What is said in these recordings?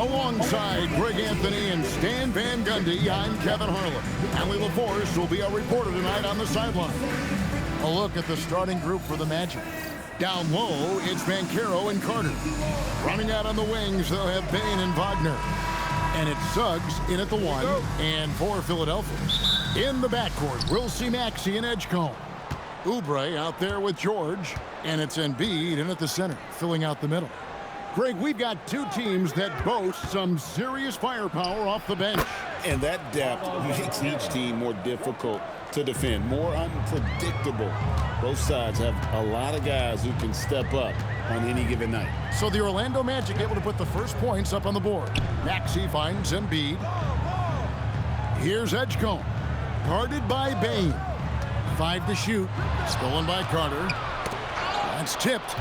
Alongside Greg Anthony and Stan Van Gundy, I'm Kevin Harlan. Allie LaForce will be our reporter tonight on the sideline. A look at the starting group for the Magic. Down low, it's Banchero and Carter. Running out on the wings, they'll have Bane and Wagner. And it's Suggs in at the 1 and for Philadelphia. In the backcourt, we'll see Maxey and Edgecombe. Oubre out there with George. And it's Embiid in at the center, filling out the middle. Greg, we've got two teams that boast some serious firepower off the bench. And that depth makes each team more difficult to defend, more unpredictable. Both sides have a lot of guys who can step up on any given night. So the Orlando Magic able to put the first points up on the board. Maxey finds Embiid. Here's Edgecombe, guarded by Bane. 5 to shoot, stolen by Carter. That's tipped.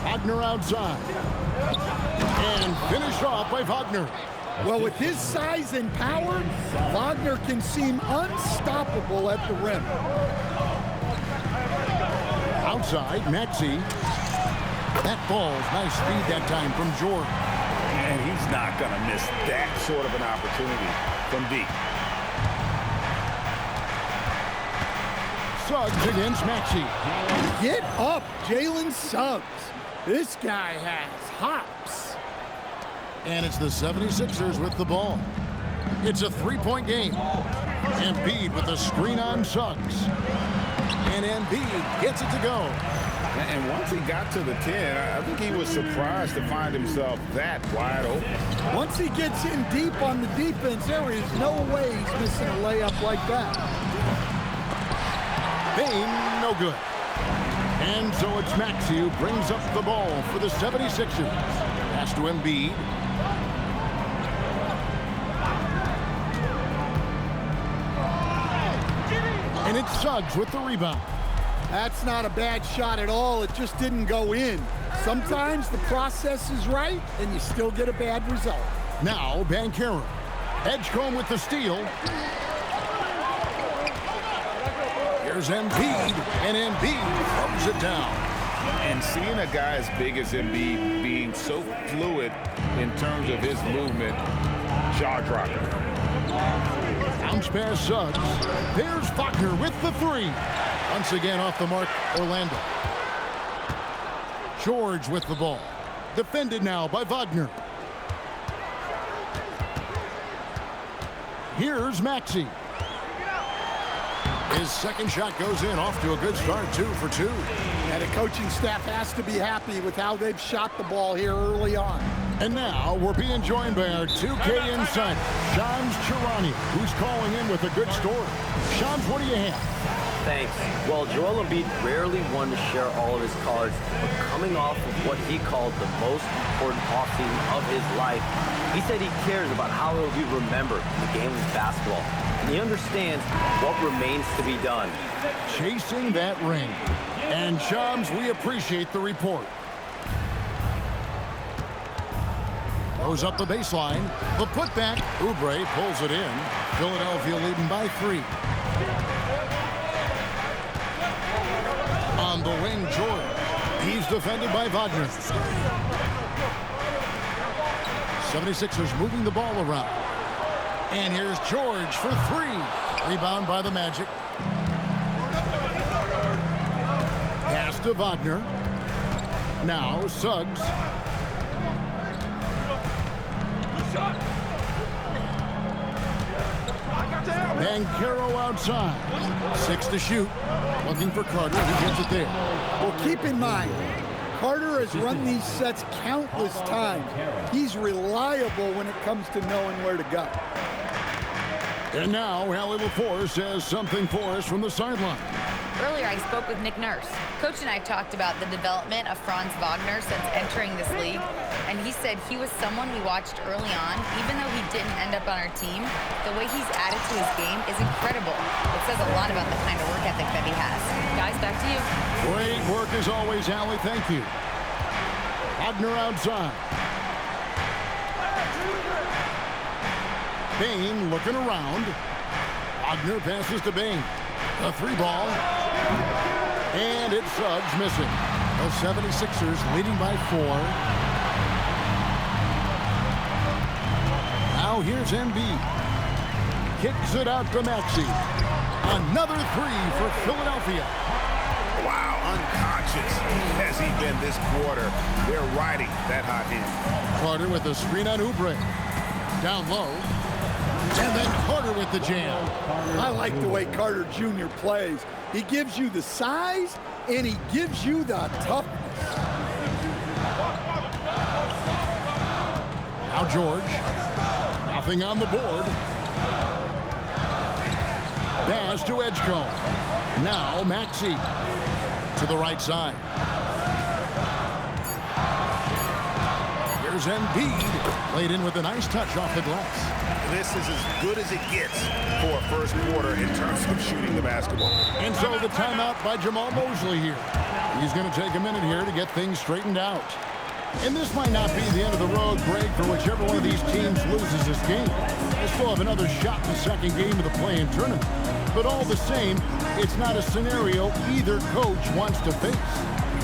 Wagner outside. And finished off by Wagner. Well, with his size and power, Wagner can seem unstoppable at the rim. Outside, Maxey. That ball's nice speed that time from George. And he's not going to miss that sort of an opportunity from deep. Suggs against Maxey. Get up, Jalen Suggs. This guy has hops. And it's the 76ers with the ball. It's a 3-point game. Embiid with the screen on Suggs. And Embiid gets it to go. And once he got to the 10, I think he was surprised to find himself that wide open. Once he gets in deep on the defense, there is no way he's missing a layup like that. Bane, no good. And so it's Maxey who brings up the ball for the 76ers. Pass to Embiid. And it's Suggs with the rebound. That's not a bad shot at all. It just didn't go in. Sometimes the process is right, and you still get a bad result. Now, Banchero. Edgecombe with the steal. Here's Embiid, and Embiid throws it down. And seeing a guy as big as Embiid being so fluid in terms of his movement, jaw-dropping. Bounce pass Suggs. There's Wagner with the 3. Once again off the mark, Orlando. George with the ball. Defended now by Wagner. Here's Maxey. His second shot goes in, off to a good start, 2 for 2. And the coaching staff has to be happy with how they've shot the ball here early on. And now we're being joined by our 2K insider, Shams Charania, who's calling in with a good story. Shams, what do you have? Thanks. Well, Joel Embiid rarely wanted to share all of his cards, but coming off of what he called the most important offseason of his life, he said he cares about how he'll be remembered in the game of basketball. And he understands what remains to be done. Chasing that ring. And Shams, we appreciate the report. Goes up the baseline. The putback. Oubre pulls it in. Philadelphia leading by 3. On the wing, George. He's defended by Wagner. 76ers moving the ball around. And here's George for 3. Rebound by the Magic. Pass to Wagner. Now Suggs. Banchero outside. 6 to shoot. Looking for Carter. He gets it there. Well, keep in mind, Carter has run these sets countless times. He's reliable when it comes to knowing where to go. And now, Allie LaForce has something for us from the sideline. Earlier, I spoke with Nick Nurse. Coach and I talked about the development of Franz Wagner since entering this league, and he said he was someone we watched early on. Even though he didn't end up on our team, the way he's added to his game is incredible. It says a lot about the kind of work ethic that he has. Guys, back to you. Great work as always, Allie. Thank you. Wagner outside. Bane looking around. Wagner passes to Bane. A 3-ball. And it's Suggs missing. The 76ers leading by 4. Now here's Embiid. Kicks it out to Maxey. Another three for Philadelphia. Wow, unconscious has he been this quarter. They're riding that hot hand. Carter with the screen on Oubre. Down low. And then Carter with the jam. I like the way Carter Jr. plays. He gives you the size, and he gives you the toughness. Now George. Nothing on the board. Pass to Edgecombe. Now Maxey to the right side. Here's Embiid. Laid in with a nice touch off the glass. This is as good as it gets for a first quarter in terms of shooting the basketball. And so the timeout by Jamal Mosley here. He's going to take a minute here to get things straightened out. And this might not be the end of the road, Greg, for whichever one of these teams loses this game. They still have another shot in the second game of the play-in tournament. But all the same, it's not a scenario either coach wants to face.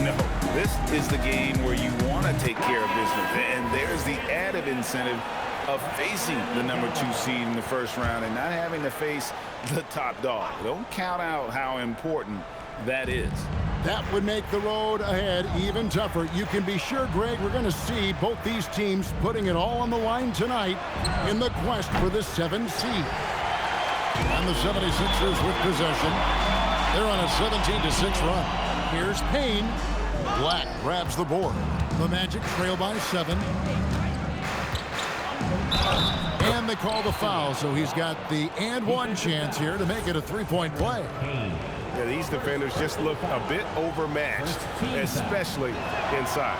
No, this is the game where you want to take care of business. And there's the added incentive of facing the number 2 seed in the first round and not having to face the top dog. Don't count out how important that is. That would make the road ahead even tougher. You can be sure, Greg, we're going to see both these teams putting it all on the line tonight in the quest for the 7th seed. And the 76ers with possession. They're on a 17-6 run. Here's Payne. Black grabs the board. The Magic trail by 7. And they call the foul, so he's got the and one chance here to make it a three-point play. Yeah, these defenders just look a bit overmatched, especially inside.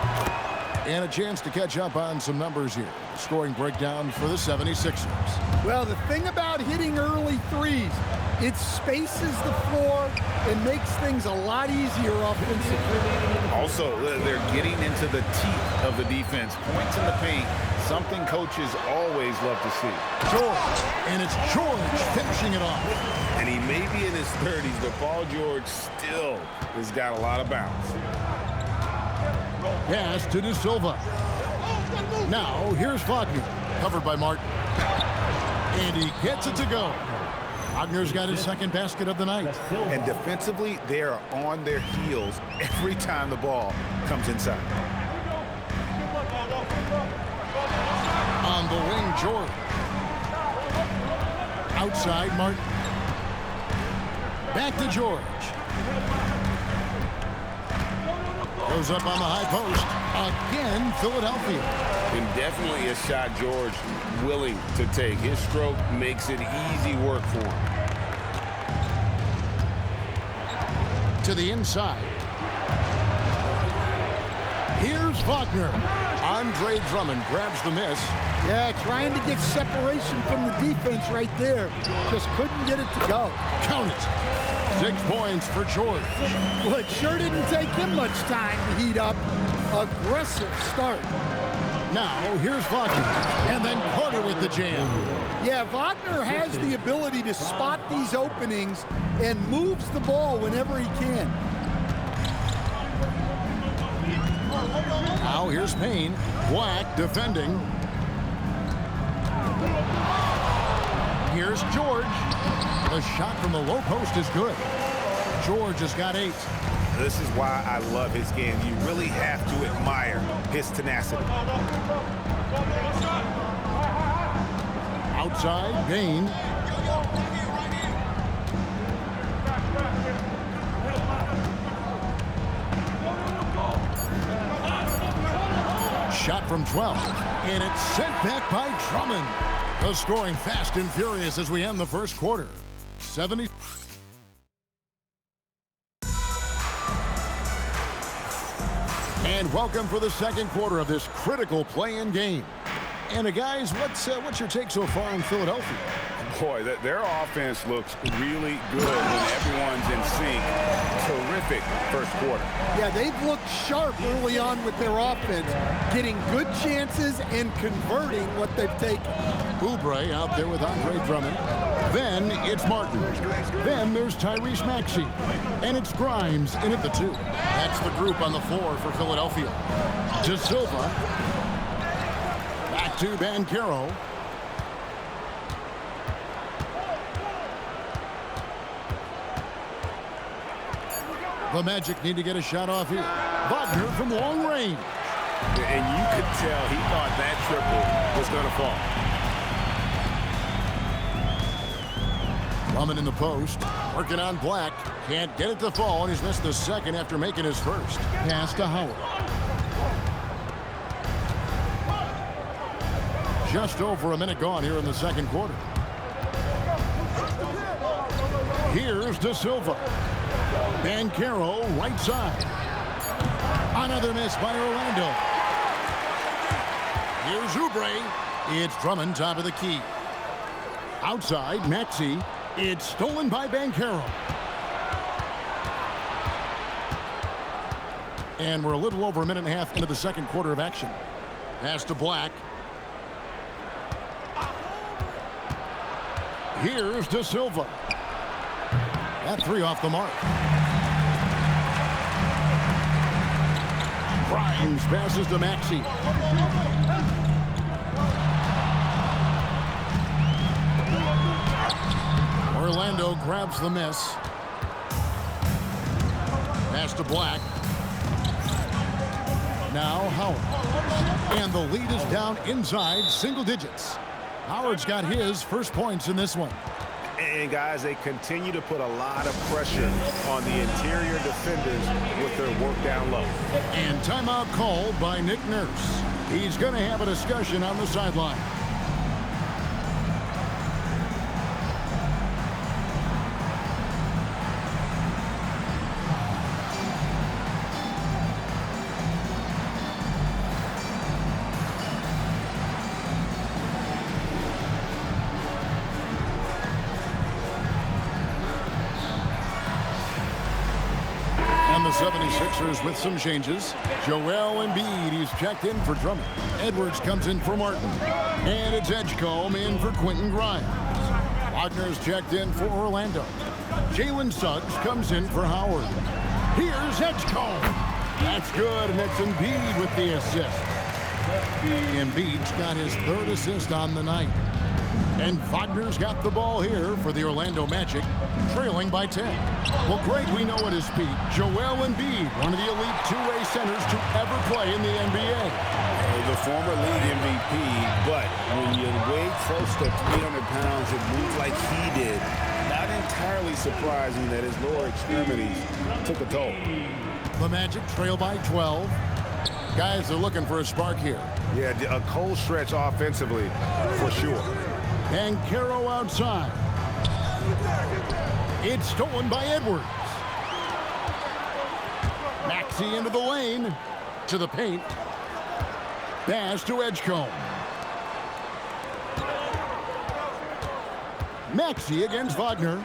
And a chance to catch up on some numbers here. Scoring breakdown for the 76ers. Well, the thing about hitting early threes, it spaces the floor and makes things a lot easier offensively. Also, they're getting into the teeth of the defense. Points in the paint, something coaches always love to see. George, and it's George finishing it off. And he may be in his 30s, but Paul George still has got a lot of bounce. Pass to De Silva. Now, here's Wagner, covered by Martin. And he gets it to go. Wagner's got his second basket of the night. And defensively, they are on their heels every time the ball comes inside. On the wing, George. Outside, Martin. Back to George. Goes up on the high post. Again, Philadelphia. And definitely a shot George willing to take. His stroke makes it easy work for him. To the inside. Here's Wagner. Andre Drummond grabs the miss. Yeah, trying to get separation from the defense right there. Just couldn't get it to go. Count it. 6 points for George. Well, it sure didn't take him much time to heat up. Aggressive start. Now, here's Wagner. And then Carter with the jam. Yeah, Wagner has the ability to spot these openings and moves the ball whenever he can. Now, here's Payne. Black defending. Here's George. The shot from the low post is good. George has got 8. This is why I love his game. You really have to admire his tenacity. Outside, Payne. Shot from 12. And it's sent back by Drummond. The scoring fast and furious as we end the first quarter. 70. And welcome for the second quarter of this critical play-in game. And guys, what's your take so far on Philadelphia? Boy, their offense looks really good when everyone's in sync. Terrific first quarter. Yeah, they've looked sharp early on with their offense, getting good chances and converting what they've taken. Oubre out there with Andre Drummond. Then it's Martin. Then there's Tyrese Maxey. And it's Grimes in at the 2. That's the group on the floor for Philadelphia. De Silva. Back to Banchero. The Magic need to get a shot off here. Wagner from long range. And you could tell he thought that triple was going to fall. Drummond in the post, working on Black. Can't get it to fall, and he's missed the second after making his first. Pass to Howard. Just over a minute gone here in the second quarter. Here's De Silva. Banchero, right side. Another miss by Orlando. Here's Oubre. It's Drummond, top of the key. Outside, Maxey. It's stolen by Banchero. And we're a little over a minute and a half into the second quarter of action. Pass to Black. Here's De Silva. That three off the mark. Grimes passes to Maxey. Orlando grabs the miss. Pass to Black. Now Howard. And the lead is down inside single digits. Howard's got his first points in this one. And guys, they continue to put a lot of pressure on the interior defenders with their work down low. And timeout called by Nick Nurse. He's going to have a discussion on the sideline. The 76ers with some changes. Joel Embiid, he's checked in for Drummond. Edwards comes in for Martin. And it's Edgecombe in for Quentin Grimes. Wagner's checked in for Orlando. Jalen Suggs comes in for Howard. Here's Edgecombe. That's good, and it's Embiid with the assist. Embiid's got his third assist on the night. And Wagner's got the ball here for the Orlando Magic, trailing by 10. Well, Greg, we know at his peak, Joel Embiid, one of the elite two-way centers to ever play in the NBA. The former league MVP, but when you weigh close to 300 pounds and move like he did, not entirely surprising that his lower extremities took a toll. The Magic trail by 12. Guys are looking for a spark here. Yeah, a cold stretch offensively, for sure. Banchero outside. It's stolen by Edwards. Maxey into the lane. To the paint. Pass to Edgecombe. Maxey against Wagner.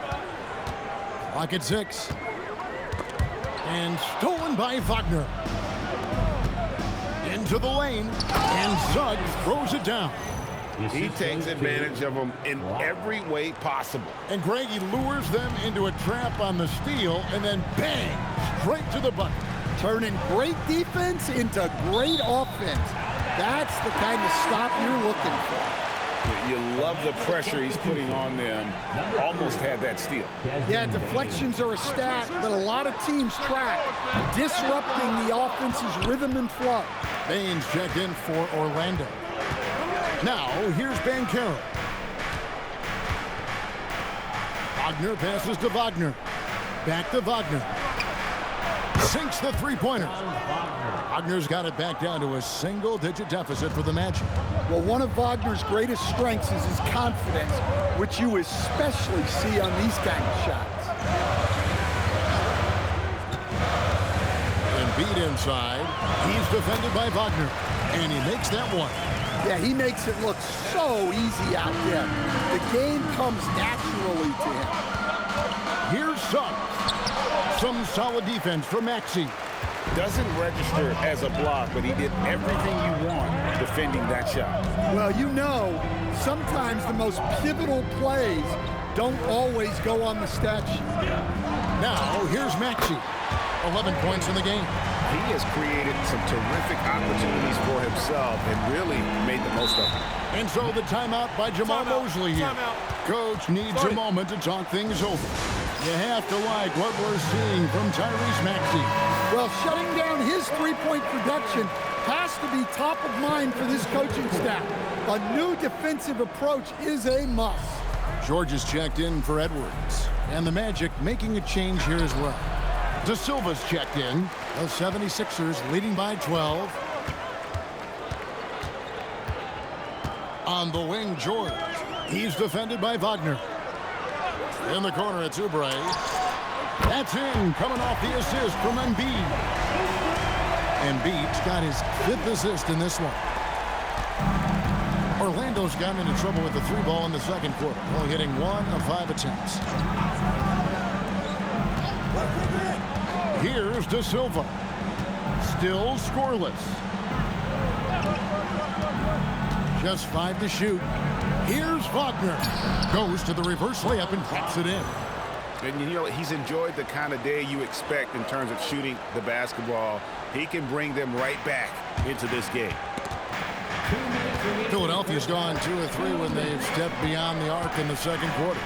Clock at 6. And stolen by Wagner. Into the lane. And Suggs throws it down. He takes advantage of them in every way possible. And Greg, he lures them into a trap on the steal, and then bang, straight to the bucket. Turning great defense into great offense. That's the kind of stop you're looking for. You love the pressure he's putting on them. Almost had that steal. Yeah, deflections are a stat that a lot of teams track, disrupting the offense's rhythm and flow. Baines checked in for Orlando. Now, here's Banchero. Wagner passes to Wagner. Back to Wagner. Sinks the three-pointer. Wagner's got it back down to a single-digit deficit for the Magic. Well, one of Wagner's greatest strengths is his confidence, which you especially see on these kind of shots. Embiid inside. He's defended by Wagner. And he makes that one. Yeah, he makes it look so easy out there. The game comes naturally to him. Here's Suggs. Some solid defense for Maxey. Doesn't register as a block, but he did everything you want defending that shot. Well, you know, sometimes the most pivotal plays don't always go on the stat sheet. Now, here's Maxey. 11 points in the game. He has created some terrific opportunities for himself and really made the most of them. And so the timeout by Jamal Mosley here. Coach needs a moment to talk things over. You have to like what we're seeing from Tyrese Maxey. Well, shutting down his three-point production has to be top of mind for this coaching staff. A new defensive approach is a must. George is checked in for Edwards. And the Magic making a change here as well. De Silva's checked in. The 76ers leading by 12. On the wing, George. He's defended by Wagner. In the corner, it's Oubre. That's in, coming off the assist from Embiid. Embiid's got his 5th assist in this one. Orlando's gotten into trouble with the 3 ball in the second quarter, only hitting 1 of 5 attempts. Here's De Silva. Still scoreless. Just 5 to shoot. Here's Wagner. Goes to the reverse layup and drops it in. And you know, he's enjoyed the kind of day you expect in terms of shooting the basketball. He can bring them right back into this game. Philadelphia's gone 2 of 3 when they've stepped beyond the arc in the second quarter.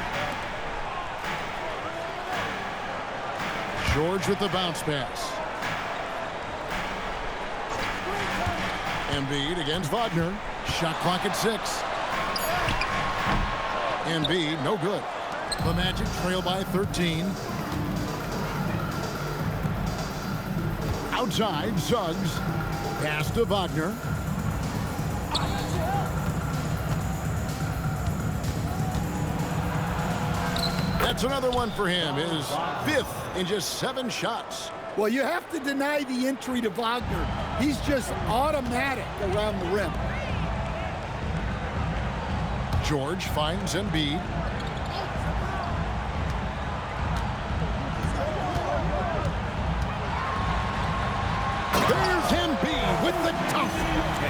George with the bounce pass. Embiid against Wagner. Shot clock at 6. Embiid, no good. The Magic trail by 13. Outside, Suggs. Pass to Wagner. That's another one for him. His 5th in just 7 shots. Well, you have to deny the entry to Wagner. He's just automatic around the rim. George finds Embiid. There's Embiid with the dunk.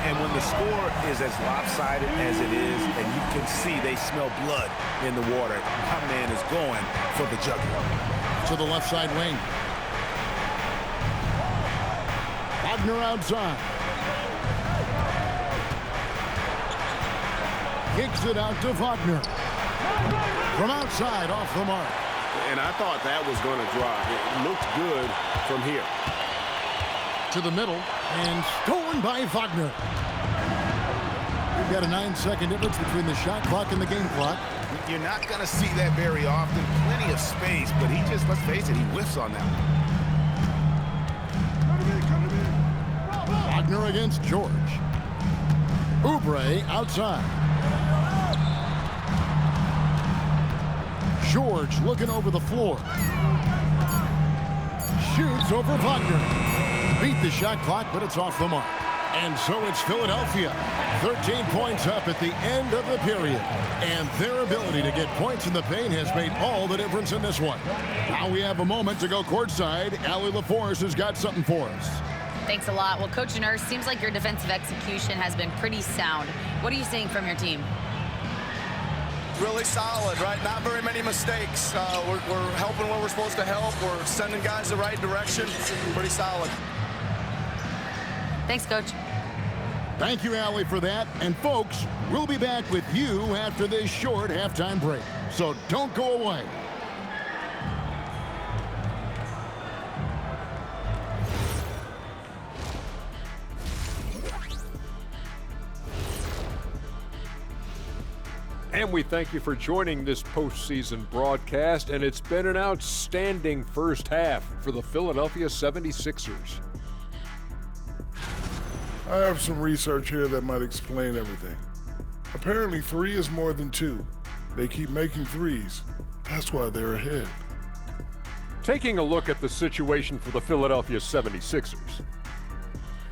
And when the score is as lopsided as it is, and you can see they smell blood in the water, my man is going for the jugular. To the left side wing. Wagner outside. Kicks it out to Wagner. From outside, off the mark. And I thought that was going to drop. It looked good from here. To the middle, and stolen by Wagner. We've got a 9-second difference between the shot clock and the game clock. You're not going to see that very often. Plenty of space, but he just, let's face it, he whiffs on that one. Wagner against George. Oubre outside. George looking over the floor. Shoots over Wagner. Beat the shot clock, but it's off the mark. And so it's Philadelphia. 13 points up at the end of the period. And their ability to get points in the paint has made all the difference in this one. Now we have a moment to go courtside. Allie LaForce has got something for us. Thanks a lot. Well, Coach Nurse, seems like your defensive execution has been pretty sound. What are you seeing from your team? Really solid, right? Not very many mistakes. We're helping where we're supposed to help. We're sending guys the right direction. Pretty solid. Thanks, Coach. Thank you, Allie, for that. And folks, we'll be back with you after this short halftime break. So don't go away. And we thank you for joining this postseason broadcast, and it's been an outstanding first half for the Philadelphia 76ers. I have some research here that might explain everything. Apparently 3 is more than 2. They keep making threes. That's why they're ahead. Taking a look at the situation for the Philadelphia 76ers.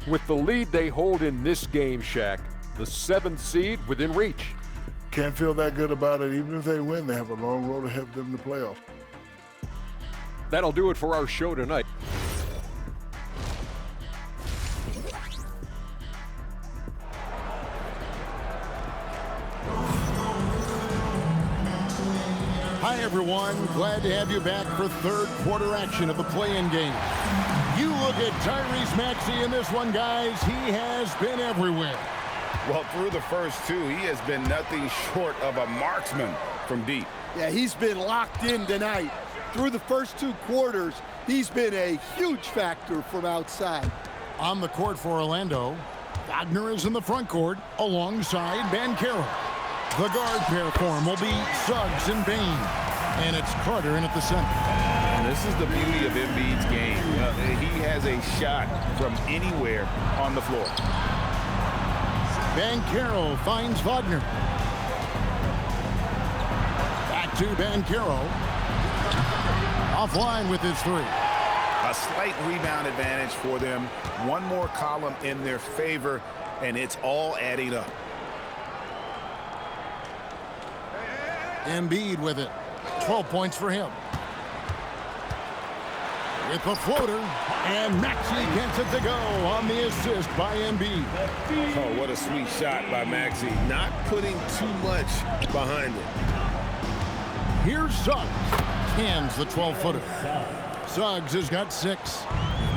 With the lead they hold in this game, Shaq, the 7th seed within reach. Can't feel that good about it. Even if they win, they have a long road ahead of them in the playoffs. That'll do it for our show tonight. Hi, everyone. Glad to have you back for third quarter action of the play-in game. You look at Tyrese Maxey in this one, guys. He has been everywhere. Well, through the first 2, he has been nothing short of a marksman from deep. Yeah, he's been locked in tonight. through the first 2 quarters, he's been a huge factor from outside. On the court for Orlando, Wagner is in the front court alongside Banchero. The guard pair form will be Suggs and Bane. And it's Carter in at the center. And this is the beauty of Embiid's game. He has a shot from anywhere on the floor. Banchero finds Wagner. Back to Banchero. Offline with his 3. A slight rebound advantage for them. One more column in their favor, and it's all adding up. Embiid with it. 12 points for him. With the floater, and Maxey gets it to go on the assist by Embiid. Oh, what a sweet shot by Maxey. Not putting too much behind it. Here's Suggs. Cans the 12-footer. Suggs has got 6.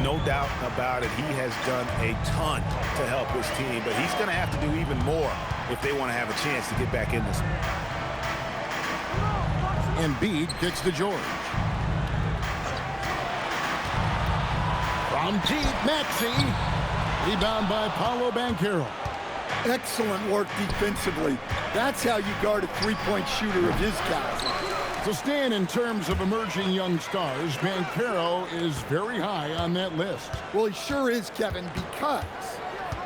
No doubt about it. He has done a ton to help his team, but he's going to have to do even more if they want to have a chance to get back in this one. Embiid kicks to George. From deep, Maxey. Rebound by Paolo Banchero. Excellent work defensively. That's how you guard a 3-point shooter of his caliber. To stand in terms of emerging young stars, Banchero is very high on that list. Well, he sure is, Kevin, because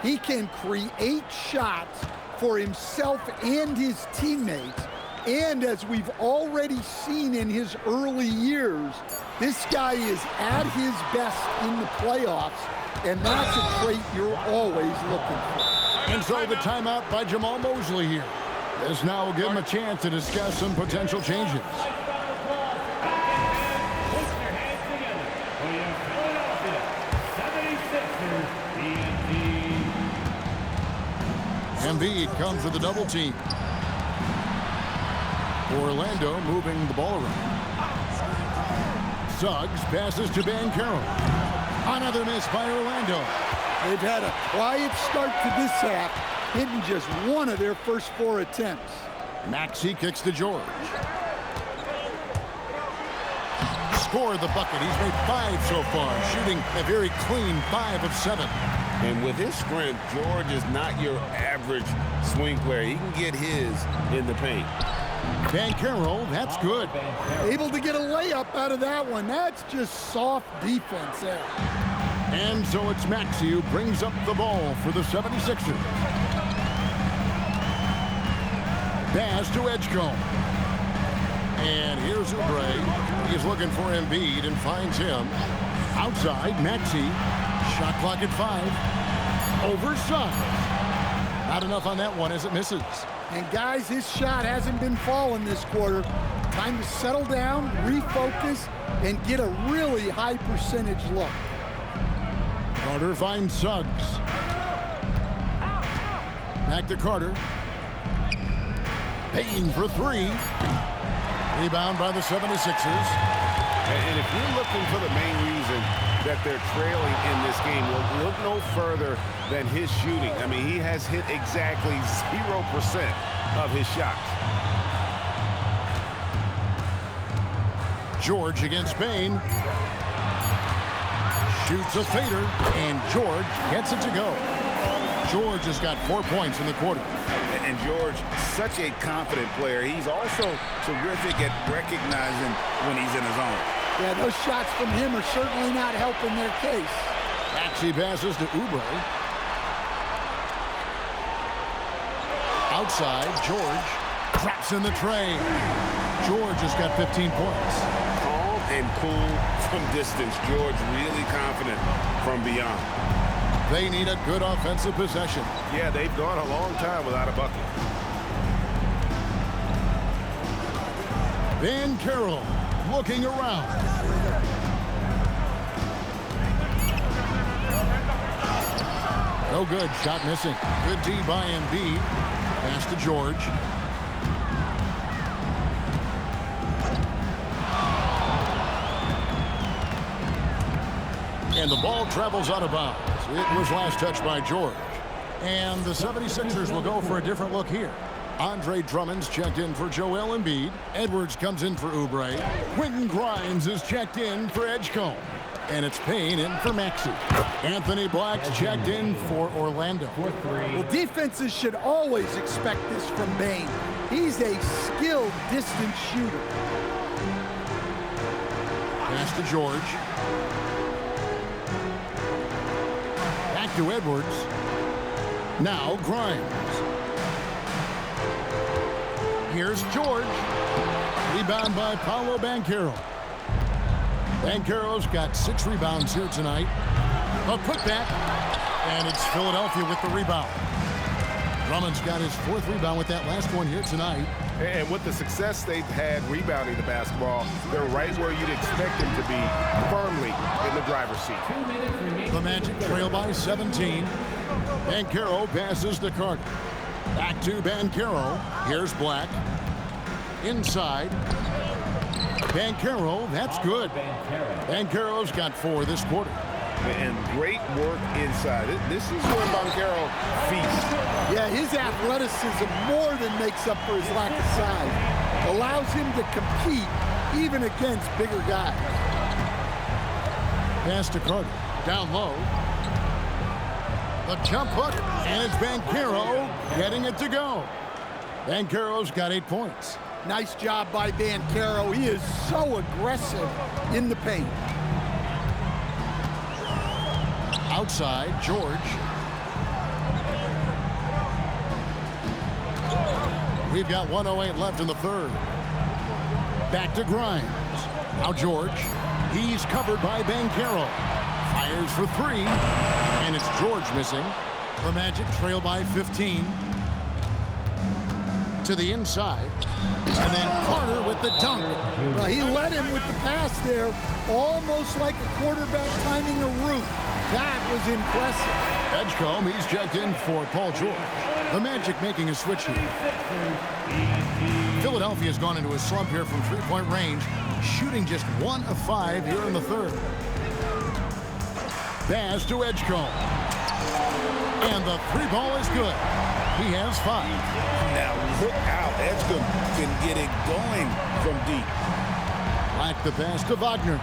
he can create shots for himself and his teammates. And as we've already seen in his early years, this guy is at his best in the playoffs, and that's a trait you're always looking for. And so the timeout by Jamal Mosley here. This now will give him a chance to discuss some potential changes. Embiid comes with a double team. Orlando moving the ball around. Suggs passes to Banchero. Another miss by Orlando. They've had a quiet start to this half, hitting just one of their first 4 attempts. Maxey kicks to George. Scored the bucket. He's made 5 so far, shooting a very clean 5 of 7. And with his strength, George is not your average swing player. He can get his in the paint. Banchero, that's good. Able to get a layup out of that one. That's just soft defense there. And so it's Maxey who brings up the ball for the 76ers. Pass to Edgecombe. And here's Oubre. He's looking for Embiid and finds him. Outside, Maxey. Shot clock at 5. Over Suggs. Not enough on that one as it misses. And guys, his shot hasn't been falling this quarter. Time to settle down, refocus, and get a really high percentage look. Carter finds Suggs. Back to Carter. Payne for 3. Rebound by the 76ers. And if you're looking for the main reason that they're trailing in this game, we'll look no further than his shooting. I mean, he has hit exactly 0% of his shots. George against Payne. Shoots a fader, and George gets it to go. George has got 4 points in the quarter. And George, such a confident player. He's also terrific at recognizing when he's in his zone. Yeah, those shots from him are certainly not helping their case. Maxey passes to Oubre. Outside, George traps in the tray. George has got 15 points. Calm and cool from distance. George really confident from beyond. They need a good offensive possession. Yeah, they've gone a long time without a bucket. Banchero looking around. No good. Shot missing. Good D by Embiid. Pass to George. And the ball travels out of bounds. It was last touched by George. And the 76ers will go for a different look here. Andre Drummond's checked in for Joel Embiid. Edwards comes in for Oubre. Quentin Grimes is checked in for Edgecombe. And it's Payne in for Maxey. Anthony Black's checked in for Orlando. Well, defenses should always expect this from Bane. He's a skilled distance shooter. Pass to George. Back to Edwards. Now Grimes. Here's George. Rebound by Paolo Banchero. Banchero's got 6 rebounds here tonight. A putback, and it's Philadelphia with the rebound. Drummond's got his 4th rebound with that last one here tonight. And with the success they've had rebounding the basketball, they're right where you'd expect them to be, firmly in the driver's seat. The Magic trail by 17. Banchero passes to Carter. Back to Banchero. Here's Black. Inside. Banchero, that's good. Banchero's got 4 this quarter. And great work inside. This is where Banchero feasts. Yeah, his athleticism more than makes up for his lack of size. Allows him to compete even against bigger guys. Pass to Carter. Down low. The jump hook, and it's Banchero getting it to go. Banchero's got 8 points. Nice job by Banchero. He is so aggressive in the paint. Outside, George. We've got 1:08 left in the 3rd. Back to Grimes. Now George. He's covered by Banchero. Fires for 3. And it's George missing. The Magic trail by 15. To the inside. And then Carter with the dunk. Well, he led him with the pass there, almost like a quarterback timing a route. That was impressive. Edgecombe, he's checked in for Paul George. The Magic making a switch here. Philadelphia's gone into a slump here from 3-point range, shooting just 1 of 5 here in the 3rd. Pass to Edgecombe. And the 3-ball is good. He has 5. Now look how Edgecombe can get it going from deep. Black the pass to Wagner.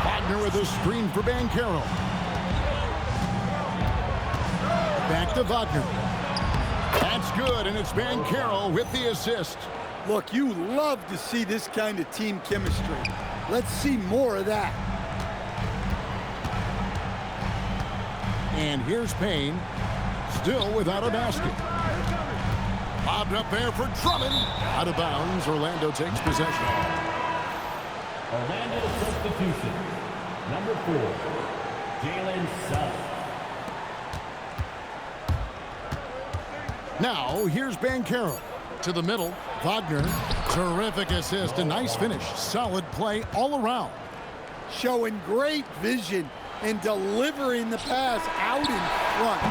Wagner with a screen for Banchero. Back to Wagner. That's good, and it's Banchero with the assist. Look, you love to see this kind of team chemistry. Let's see more of that. And here's Payne, still without a basket. Bobbed up there for Drummond. Out of bounds, Orlando takes possession. Orlando substitution. Number 4, Jalen Suggs. Now, here's Banchero. To the middle, Wagner. Terrific assist, a nice finish. Solid play all around. Showing great vision and delivering the pass out in front.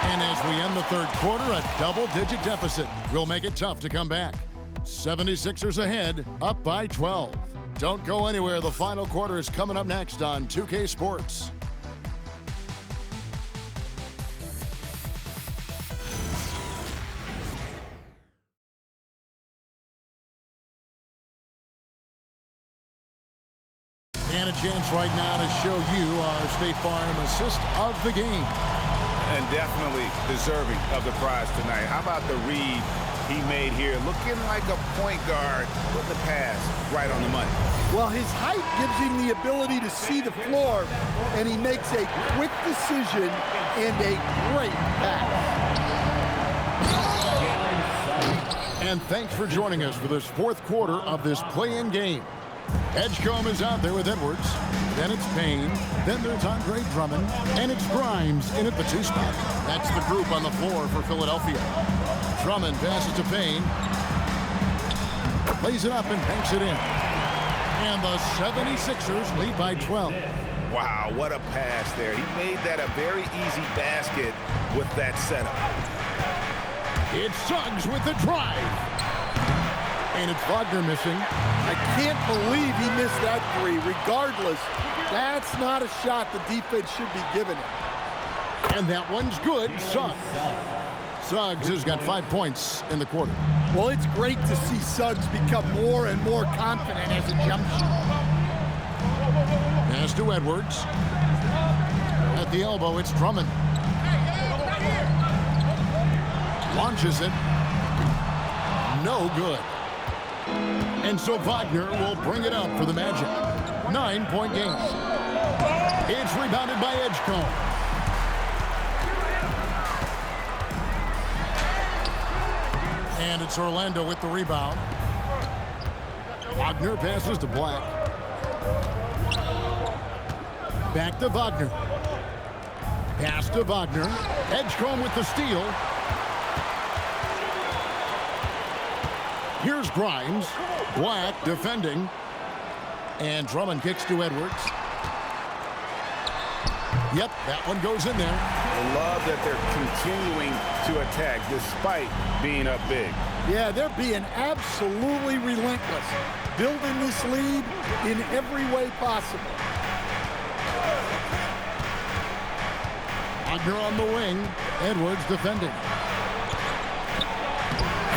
And as we end the 3rd quarter, a double-digit deficit will make it tough to come back. 76ers ahead, up by 12. Don't go anywhere. The final quarter is coming up next on 2K Sports. And a chance right now to show you our State Farm assist of the game. And definitely deserving of the prize tonight. How about the read he made here? Looking like a point guard with the pass right on the money. Well, his height gives him the ability to see the floor, and he makes a quick decision and a great pass. And thanks for joining us for this 4th quarter of this play-in game. Edgecombe is out there with Edwards. Then it's Payne. Then there's Andre Drummond. And it's Grimes in at the 2 spot. That's the group on the floor for Philadelphia. Drummond passes to Payne. Lays it up and banks it in. And the 76ers lead by 12. Wow, what a pass there. He made that a very easy basket with that setup. It's Suggs with the drive. And it's Wagner missing. I can't believe he missed that 3. Regardless, that's not a shot the defense should be giving him. And that one's good. Suggs. Suggs has got 5 points in the quarter. Well, it's great to see Suggs become more and more confident as a jump shooter. Pass to Edwards. At the elbow, it's Drummond. Launches it. No good. And so Wagner will bring it up for the Magic. 9-point game. It's rebounded by Edgecombe. And it's Orlando with the rebound. Wagner passes to Black. Back to Wagner. Pass to Wagner. Edgecombe with the steal. Here's Grimes. Black defending. And Drummond kicks to Edwards. Yep, that one goes in there. I love that they're continuing to attack despite being up big. Yeah, they're being absolutely relentless, building this lead in every way possible. Wagner on the wing. Edwards defending.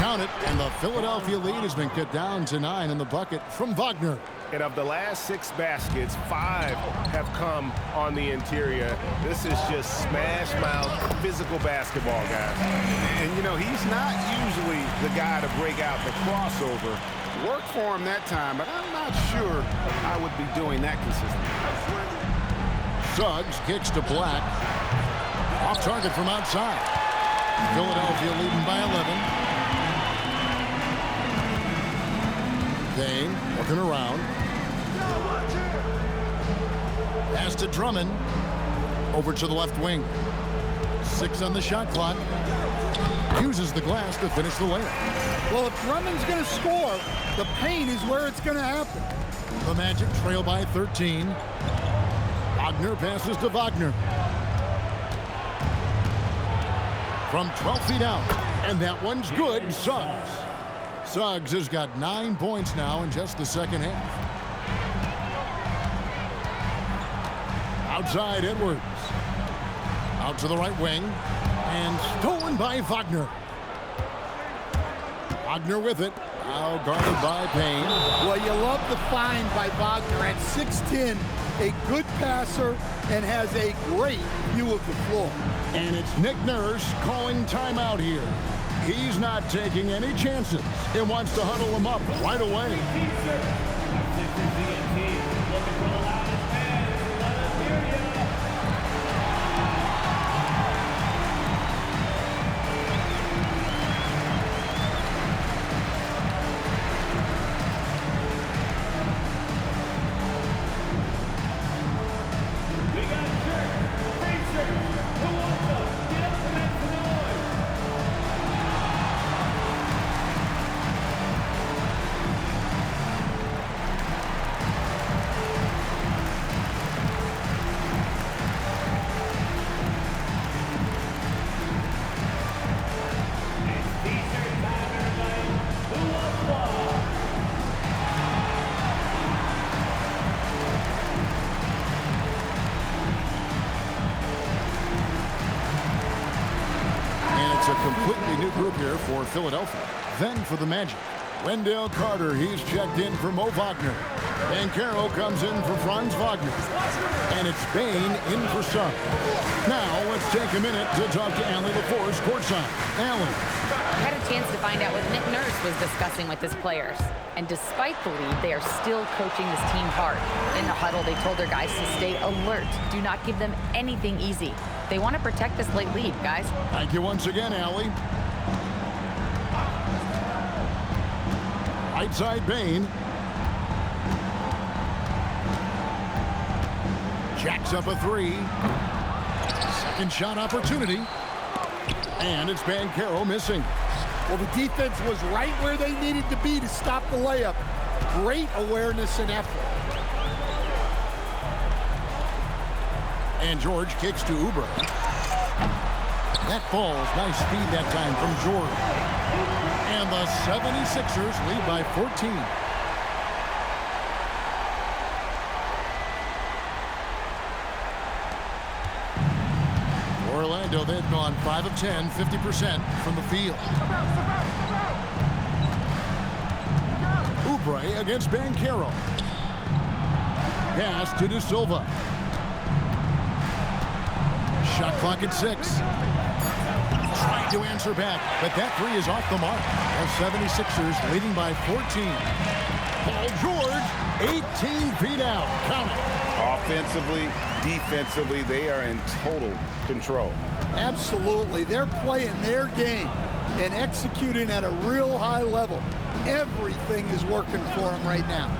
Count it, and the Philadelphia lead has been cut down to 9 in the bucket from Wagner. And of the last 6 baskets, 5 have come on the interior. This is just smash mouth physical basketball, guys. And you know, he's not usually the guy to break out the crossover. Worked for him that time, but I'm not sure I would be doing that consistently. Suggs kicks to Black. Off target from outside. Philadelphia leading by 11. Dane looking around. Pass to Drummond. Over to the left wing. 6 on the shot clock. Uses the glass to finish the layup. Well, if Drummond's going to score, the paint is where it's going to happen. The Magic trail by 13. Wagner passes to Wagner. From 12 feet out. And that one's good. Suggs. Suggs has got 9 points now in just the second half. Outside Edwards. Out to the right wing. And stolen by Wagner. Wagner with it. Now guarded by Payne. Well, you love the find by Wagner at 6'10", a good passer and has a great view of the floor. And it's Nick Nurse calling timeout here. He's not taking any chances. He wants to huddle him up right away. A completely new group here for Philadelphia. Then for the Magic. Wendell Carter, he's checked in for Mo Wagner. Banchero comes in for Franz Wagner. And it's Bane in for Suggs. Now let's take a minute to talk to Allie LaForce courtside. Allie. I had a chance to find out what Nick Nurse was discussing with his players. And despite the lead, they are still coaching this team hard. In the huddle, they told their guys to stay alert. Do not give them anything easy. They want to protect this late lead, guys. Thank you once again, Allie. Right side, Bane. Jacks up a 3. Second shot opportunity. And it's Banchero missing. Well, the defense was right where they needed to be to stop the layup. Great awareness and effort. And George kicks to Oubre. That falls. Nice speed that time from George. And the 76ers lead by 14. Orlando Orlando, they've gone 5 of 10, 50% from the field. Oubre against Banchero. Pass to De Silva. Shot clock at 6. Trying to answer back, but that three is off the mark. The 76ers leading by 14. Paul George, 18 feet out. Count it. Offensively, defensively, they are in total control. Absolutely. They're playing their game and executing at a real high level. Everything is working for them right now.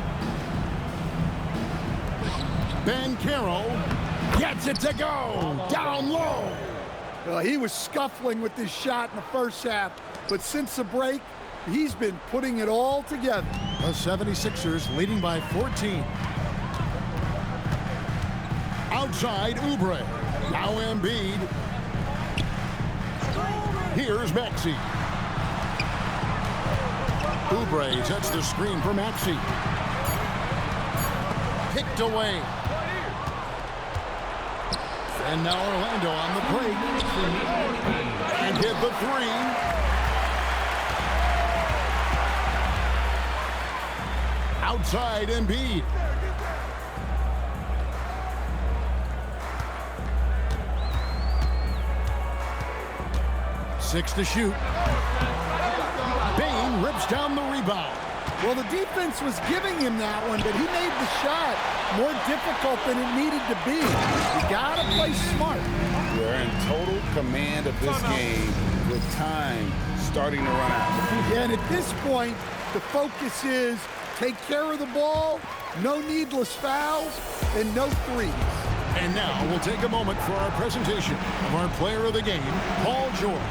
Banchero gets it to go. Down low. Well, he was scuffling with this shot in the first half, but since the break, he's been putting it all together. The 76ers leading by 14. Outside, Oubre. Now Embiid. Here's Maxey. Oubre sets the screen for Maxey. Picked away. And now Orlando on the break. And hit the three. Outside Embiid. Six to shoot. Bane rips down the rebound. Well, the defense was giving him that one, but he made the shot more difficult than it needed to be. You gotta play smart. They're in total command of this game with time starting to run out. Yeah, and at this point, the focus is take care of the ball, no needless fouls, and no threes. And now we'll take a moment for our presentation of our player of the game, Paul George.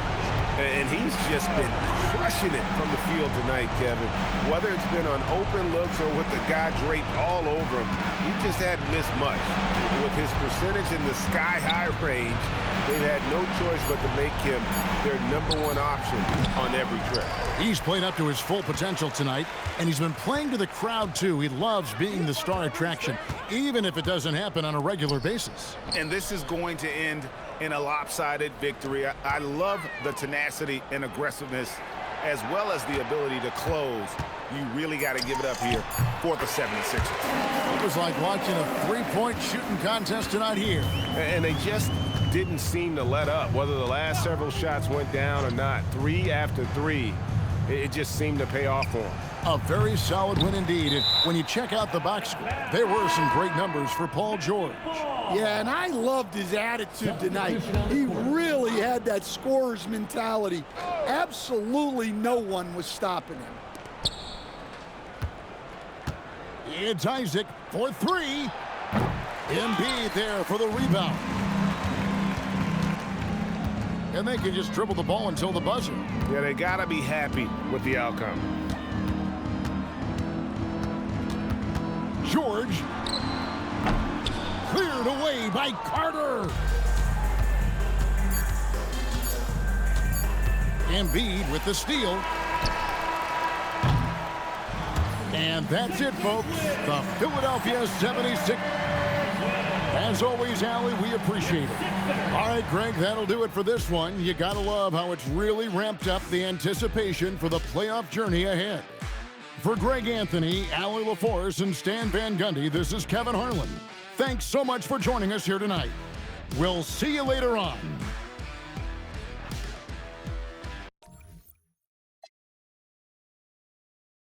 And he's just been crushing it from the field tonight, Kevin. Whether it's been on open looks or with the guy draped all over him, he just hadn't missed much. With his percentage in the sky-high range, they've had no choice but to make him their #1 option on every trip. He's played up to his full potential tonight, and he's been playing to the crowd, too. He loves being the star attraction, even if it doesn't happen on a regular basis. And this is going to end in a lopsided victory. I love the tenacity and aggressiveness, as well as the ability to close. You really got to give it up here for the 76ers. It was like watching a three-point shooting contest tonight here. And they just didn't seem to let up, whether the last several shots went down or not. 3 after 3, it just seemed to pay off for them. A very solid win indeed. And when you check out the box score, there were some great numbers for Paul George. Yeah, and I loved his attitude tonight. He really had that scorer's mentality. Absolutely no one was stopping him. It's Isaac for 3. Embiid there for the rebound. And they can just dribble the ball until the buzzer. Yeah, they got to be happy with the outcome. George. Cleared away by Carter. Embiid with the steal. And that's it, folks. The Philadelphia 76ers. As always, Allie, we appreciate it. All right, Greg, that'll do it for this one. You gotta love how it's really ramped up the anticipation for the playoff journey ahead. For Greg Anthony, Allie LaForce, and Stan Van Gundy, this is Kevin Harlan. Thanks so much for joining us here tonight. We'll see you later on.